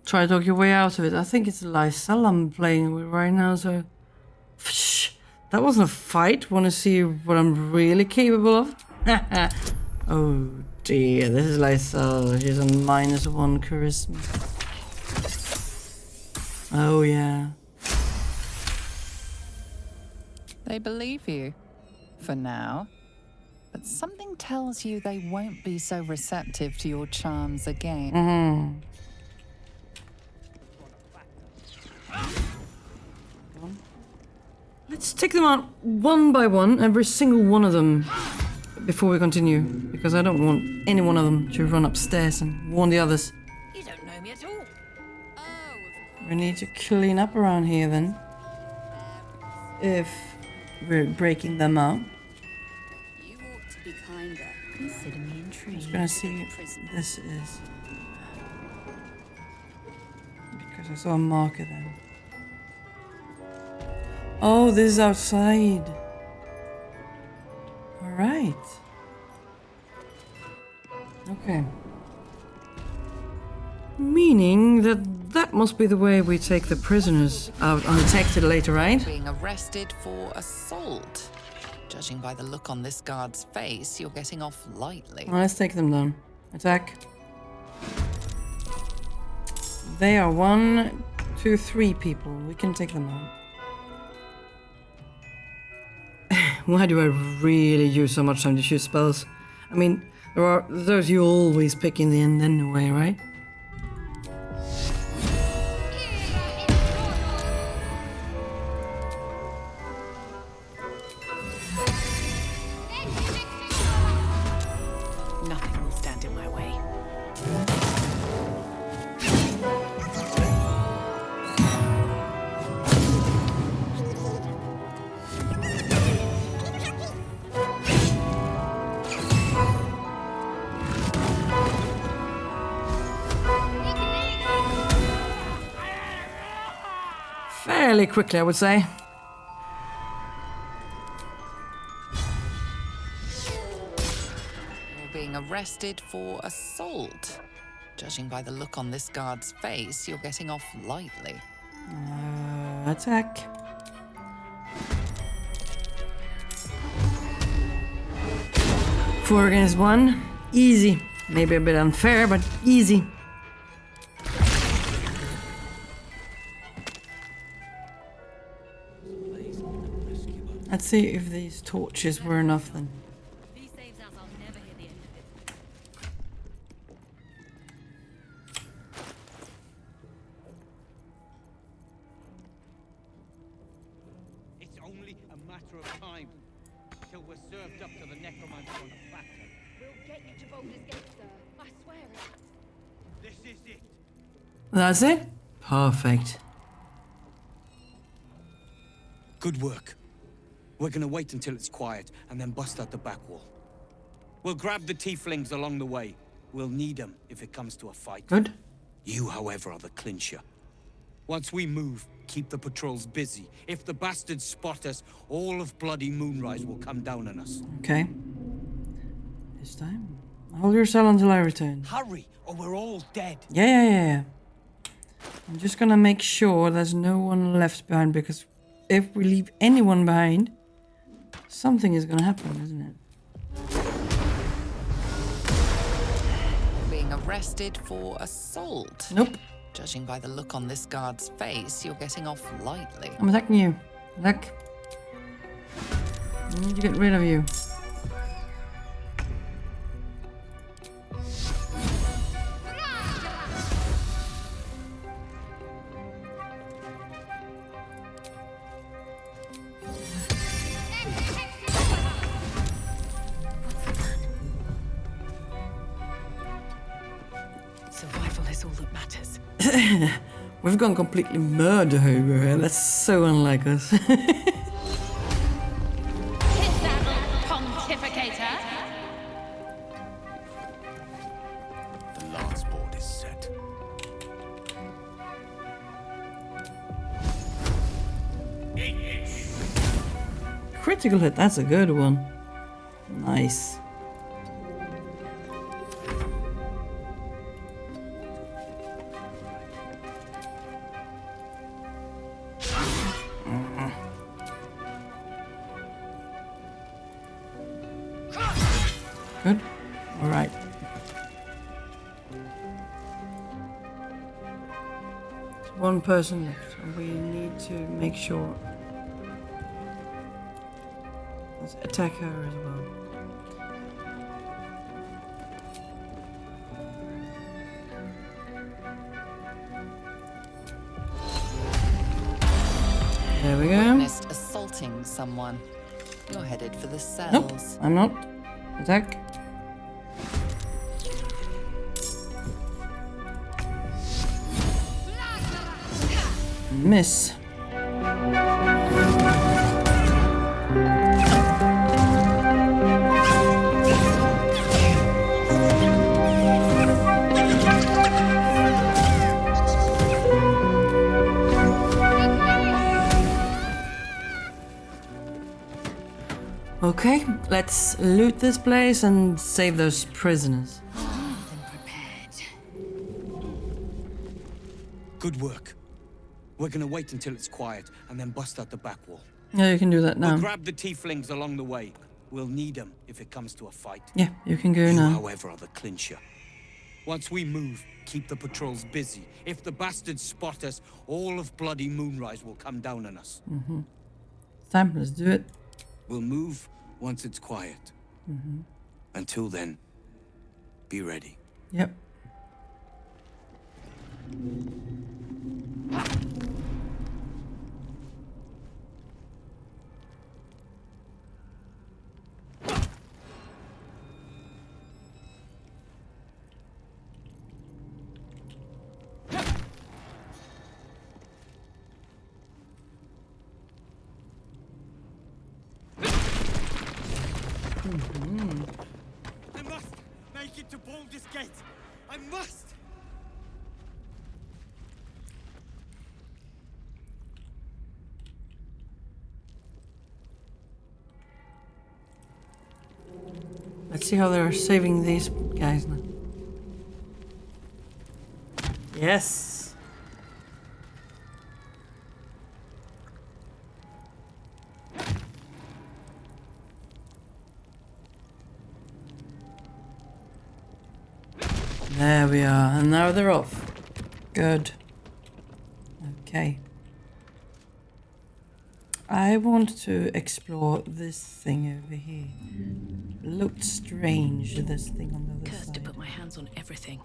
Try to talk your way out of it. I think it's Lae'zel I'm playing with right now, so... Psh, that wasn't a fight. Want to see what I'm really capable of? Oh dear, this is Lae'zel. She's a -1 charisma. Oh yeah. They believe you. For now. But something tells you they won't be so receptive to your charms again. Mm-hmm. Let's take them out one by one, every single one of them, before we continue, because I don't want any one of them to run upstairs and warn the others. You don't know me at all. We need to clean up around here then, if we're breaking them out. You ought to be kinder. Consider me intrigued. I'm just gonna see if this is, because I saw a marker there. Oh, this is outside. All right. Okay. Meaning that must be the way we take the prisoners out undetected later, right? Being arrested for assault. Judging by the look on this guard's face, you're getting off lightly. Well, let's take them down. Attack. They are 1, 2, 3 people. We can take them out. Why do I really use so much time to shoot spells? I mean, there are those you always pick in the end anyway, right? Nothing will stand in my way. Fairly quickly, I would say. You're being arrested for assault. Judging by the look on this guard's face, you're getting off lightly. Attack. Four against 1. Easy. Maybe a bit unfair, but easy. Let's see if these torches were enough then. If he saves us, I'll never hear the end of it. It's only a matter of time till we're served up to the necromancer on a platter. We'll get you to Baldur's Gate, sir. I swear it. This is it. That's it? Perfect. Good work. We're gonna wait until it's quiet and then bust out the back wall. We'll grab the tieflings along the way. We'll need them if it comes to a fight. Good. You, however, are the clincher. Once we move, keep the patrols busy. If the bastards spot us, all of bloody Moonrise will come down on us. Okay. This time. Hold your cell until I return. Hurry, or we're all dead. Yeah. I'm just gonna make sure there's no one left behind, because if we leave anyone behind, something is gonna happen, isn't it? Being arrested for assault. Nope. Judging by the look on this guard's face, you're getting off lightly. I'm attacking you. Attack. I need to get rid of you. Survival is all that matters. We've gone completely murder over here. That's so unlike us. Pontificator. The last board is set. Critical hit, that's a good one. Nice. Good. All right. One person left, and we need to make sure. Let's attack her as well. There we go. Witnessed assaulting someone. You're headed for the cells. Nope, I'm not. Attack. Miss. Okay, let's loot this place and save those prisoners. Good work. We're gonna wait until it's quiet and then bust out the back wall. Yeah, you can do that now. We'll grab the tieflings along the way. We'll need them if it comes to a fight. Yeah, you can go You, now. however, are the clincher. Once we move, keep the patrols busy. If the bastards spot us, all of bloody Moonrise will come down on us. It's time, let's do it. We'll move once it's quiet. Until then, be ready. Yep. I must make it to Baldur's Gate. I must. Let's see how they're saving these guys now. Yes. There we are, and now they're off. Good. Okay. I want to explore this thing over here. Looked strange, this thing on the other Cursed side. to put my hands on everything.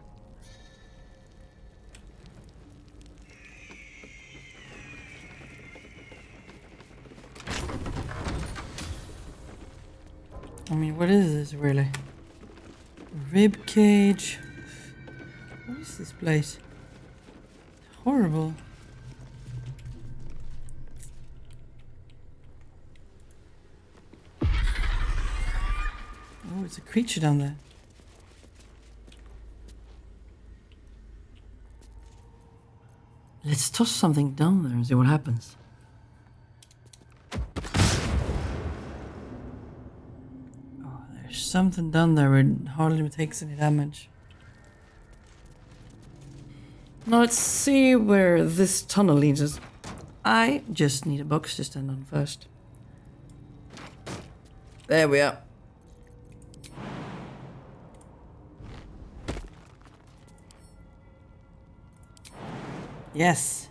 I mean, what is this really? Rib cage. What is this place? Horrible. Oh, it's a creature down there. Let's toss something down there and see what happens. Oh, there's something down there where it hardly takes any damage. Now let's see where this tunnel leads us. I just need a box to stand on first. There we are. Yes.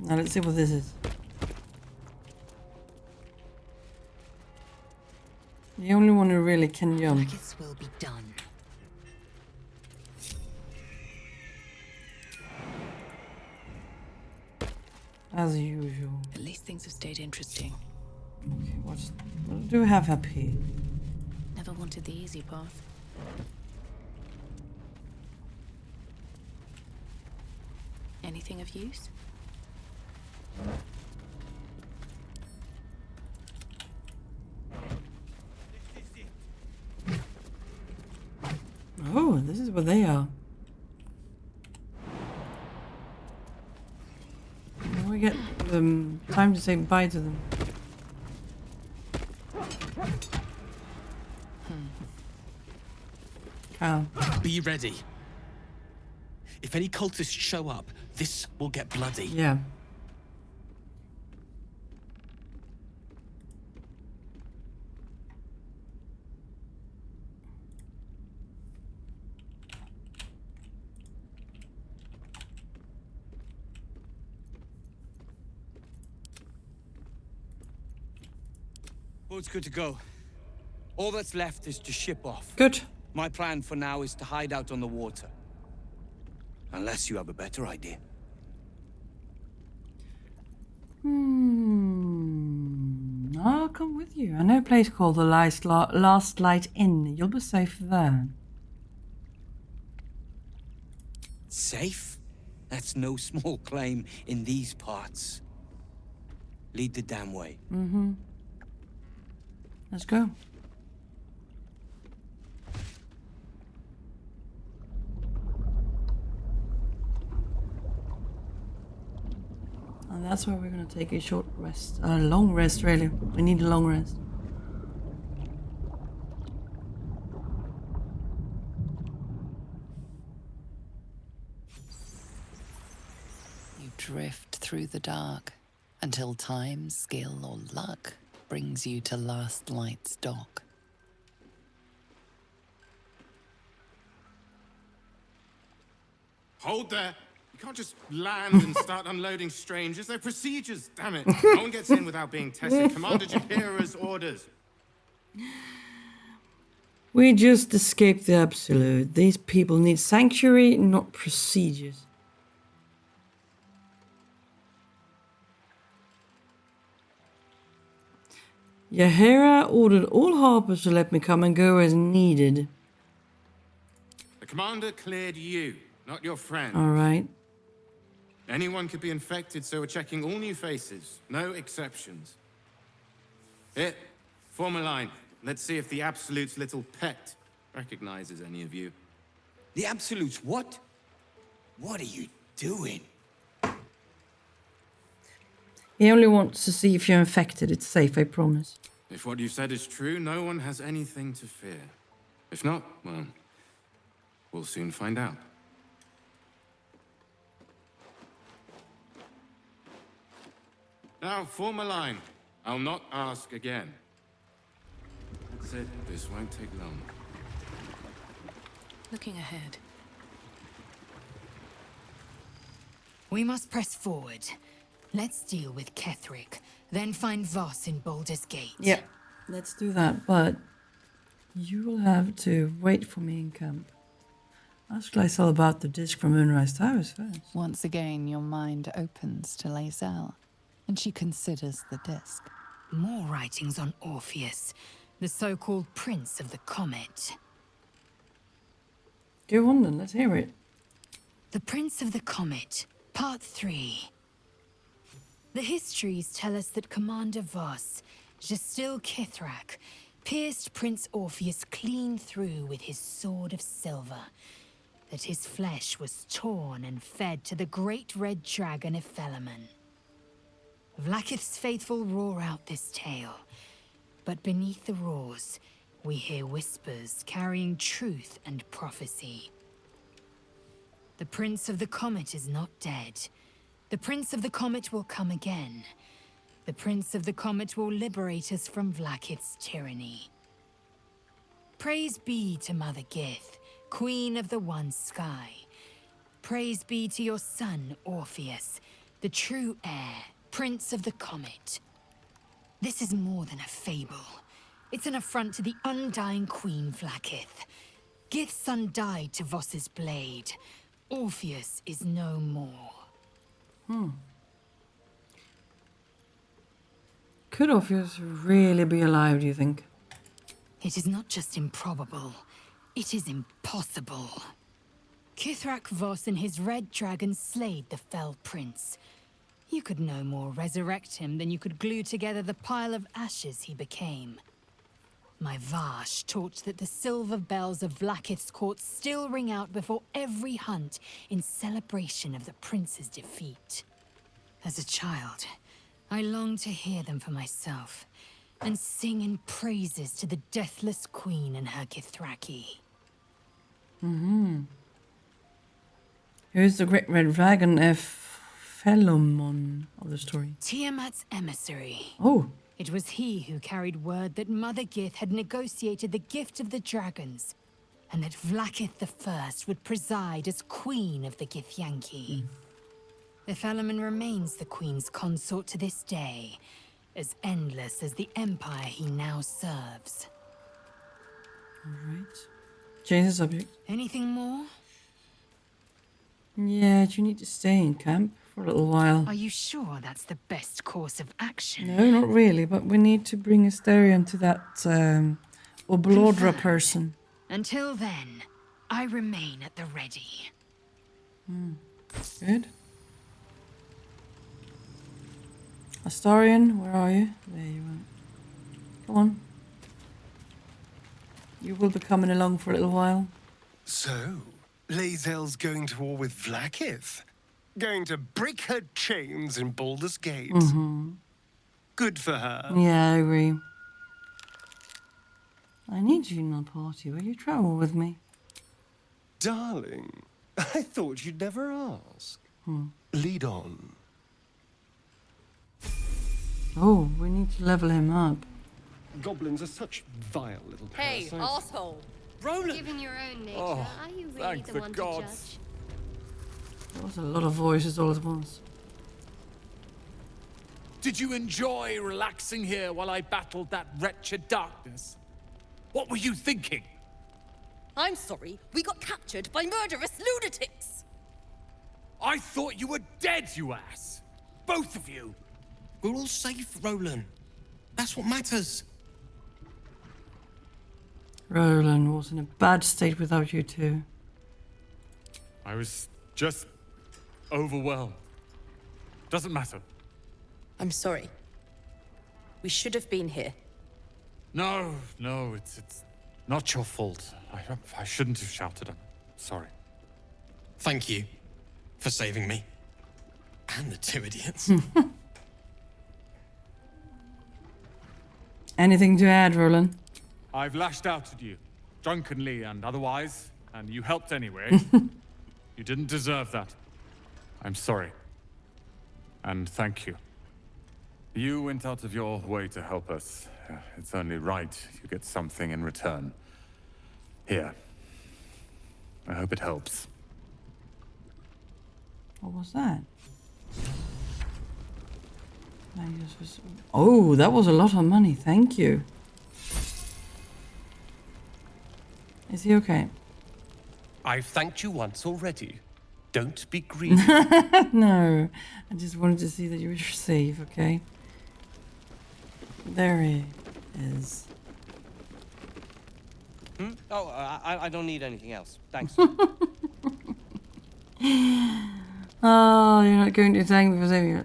Now let's see what this is. The only one who really can jump. Blackets will be done. As usual. At least things have stayed interesting. Okay, what do we have up here? Never wanted the easy path. Anything of use? Oh, this is where they are. Now we get time to say bye to them. Cow. Be ready. If any cultists show up, this will get bloody. Yeah. Boat's good to go. All that's left is to ship off. Good. My plan for now is to hide out on the water. Unless you have a better idea. I'll come with you. I know a place called the Last Light Inn. You'll be safe there. Safe? That's no small claim in these parts. Lead the damn way. Mm-hmm. Let's go. And that's where we're going to take a short rest. A long rest, really. We need a long rest. You drift through the dark until time, skill, or luck brings you to Last Light's dock. Hold there. You can't just land and start unloading strangers. They're procedures, damn it. No one gets in without being tested. Commander Japira's orders. We just escaped the Absolute. These people need sanctuary, not procedures. Yahira ordered all harpers to let me come and go as needed. The commander cleared you, not your friend. All right. Anyone could be infected, so we're checking all new faces. No exceptions. Here, form a line. Let's see if the Absolute's little pet recognizes any of you. The Absolutes what? What are you doing? He only wants to see if you're infected. It's safe, I promise. If what you said is true, no one has anything to fear. If not, well, we'll soon find out. Now, form a line. I'll not ask again. That's it. This won't take long. Looking ahead. We must press forward. Let's deal with Ketheric, then find Voss in Baldur's Gate. Yeah, let's do that, but you will have to wait for me in camp. Ask Lae'zel about the disc from Moonrise Towers first. Once again, your mind opens to Lae'zel, and she considers the disc. More writings on Orpheus, the so-called Prince of the Comet. Go on then, let's hear it. The Prince of the Comet, Part 3. The histories tell us that Commander Voss, Gestil Kithrak, pierced Prince Orpheus clean through with his sword of silver, that his flesh was torn and fed to the great red dragon Ephelaman. Vlaakith's faithful roar out this tale, but beneath the roars, we hear whispers carrying truth and prophecy. The Prince of the Comet is not dead. The Prince of the Comet will come again. The Prince of the Comet will liberate us from Vlaakith's tyranny. Praise be to Mother Gith, Queen of the One Sky. Praise be to your son, Orpheus, the true heir, Prince of the Comet. This is more than a fable. It's an affront to the undying Queen Vlaakith. Gith's son died to Voss's blade. Orpheus is no more. Could Orpheus really be alive, do you think? It is not just improbable, it is impossible. Kithrak Voss and his red dragon slayed the fell prince. You could no more resurrect him than you could glue together the pile of ashes he became. My Vash taught that the silver bells of Vlaakith's court still ring out before every hunt in celebration of the prince's defeat. As a child, I longed to hear them for myself and sing in praises to the deathless queen and her Kithraki. Who's the great red dragon, Phelomon of the story? Tiamat's emissary. Oh. It was he who carried word that Mother Gith had negotiated the gift of the dragons, and that Vlaakith I would preside as queen of the Githyanki. The Phelomon remains the queen's consort to this day, as endless as the empire he now serves. Alright. Change the subject. Anything more? Yeah, do you need to stay in camp for a little while? Are you sure that's the best course of action? No, not really, but we need to bring Asterion to that Oblodra person. Until then, I remain at the ready. Good. Astarion, where are you? There you are. Come on. You will be coming along for a little while. So, Lae'zel's going to war with Vlaakith? Going to break her chains in Baldur's Gate? Good for her. Yeah, I agree. I need you in my party. Will you travel with me? Darling, I thought you'd never ask. Lead on. Oh, we need to level him up. Goblins are such vile little Hey, parasites. asshole! Rolan! Given your own nature, Oh, are you really thank the the one gods. to judge? There was a lot of voices all at once. Did you enjoy relaxing here while I battled that wretched darkness? What were you thinking? I'm sorry, we got captured by murderous lunatics! I thought you were dead, you ass! Both of you! We're all safe, Rolan. That's what matters. Roland was in a bad state without you two. I was just overwhelmed. Doesn't matter. I'm sorry. We should have been here. No, it's not your fault. I shouldn't have shouted. I'm sorry. Thank you for saving me. And the two idiots. Anything to add, Roland? I've lashed out at you, drunkenly and otherwise, and you helped anyway. You didn't deserve that. I'm sorry. And thank you. You went out of your way to help us. It's only right you get something in return. Here. I hope it helps. What was that? Oh, that was a lot of money. Thank you. Is he okay? I've thanked you once already. Don't be greedy. No, I just wanted to see that you were safe, okay? There he is. Oh, I don't need anything else. Thanks. Oh, you're not going to thank me for saving you.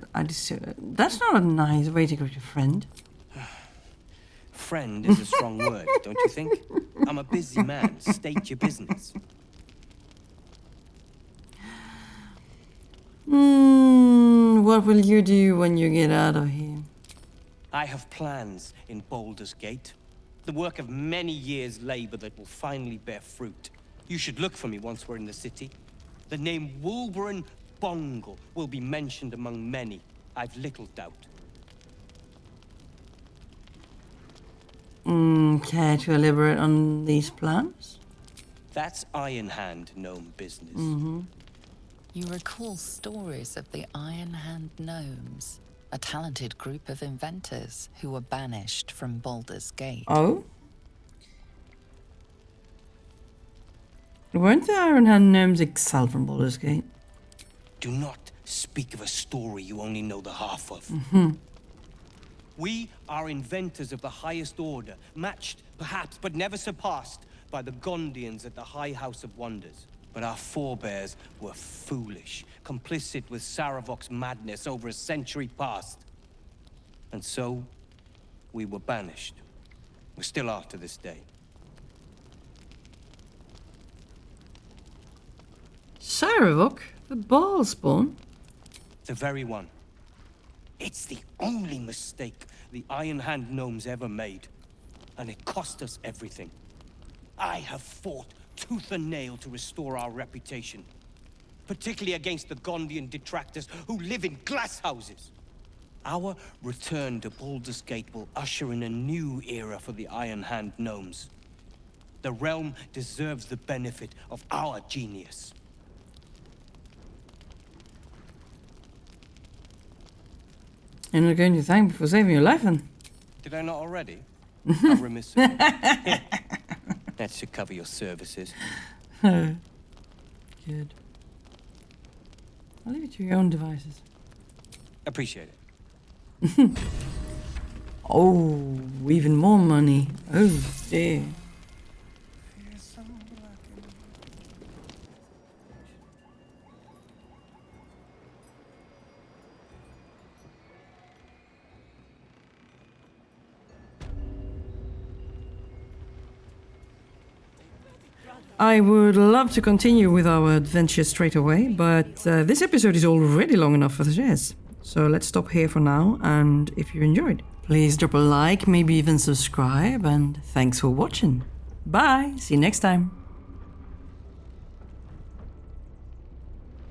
That's not a nice way to greet a friend. Friend is a strong word, don't you think? I'm a busy man. State your business. What will you do when you get out of here? I have plans in Baldur's Gate. The work of many years' labor that will finally bear fruit. You should look for me once we're in the city. The name Wulbren Bongle will be mentioned among many. I've little doubt. Care to elaborate on these plans? That's Iron Hand gnome business. You recall stories of the Iron Hand gnomes, a talented group of inventors who were banished from Baldur's Gate. Oh? Weren't the Iron Hand gnomes exiled from Baldur's Gate? Do not speak of a story you only know the half of. We are inventors of the highest order, matched, perhaps, but never surpassed by the Gondians at the High House of Wonders. But our forebears were foolish, complicit with Saravok's madness over a century past. And so, we were banished. We still are to this day. Saravok? The ball spawn? The very one. It's the only mistake the Iron Hand gnomes ever made. And it cost us everything. I have fought tooth and nail to restore our reputation. Particularly against the Gondian detractors who live in glass houses. Our return to Baldur's Gate will usher in a new era for the Iron Hand gnomes. The realm deserves the benefit of our genius. You're not going to thank me for saving your life then? Did I not already? How remiss of me. That should cover your services. Good. I'll leave it to your own devices. Appreciate it. Oh, even more money. Oh dear. I would love to continue with our adventure straight away, but this episode is already long enough for this. So let's stop here for now, and if you enjoyed, please drop a like, maybe even subscribe, and thanks for watching. Bye, see you next time.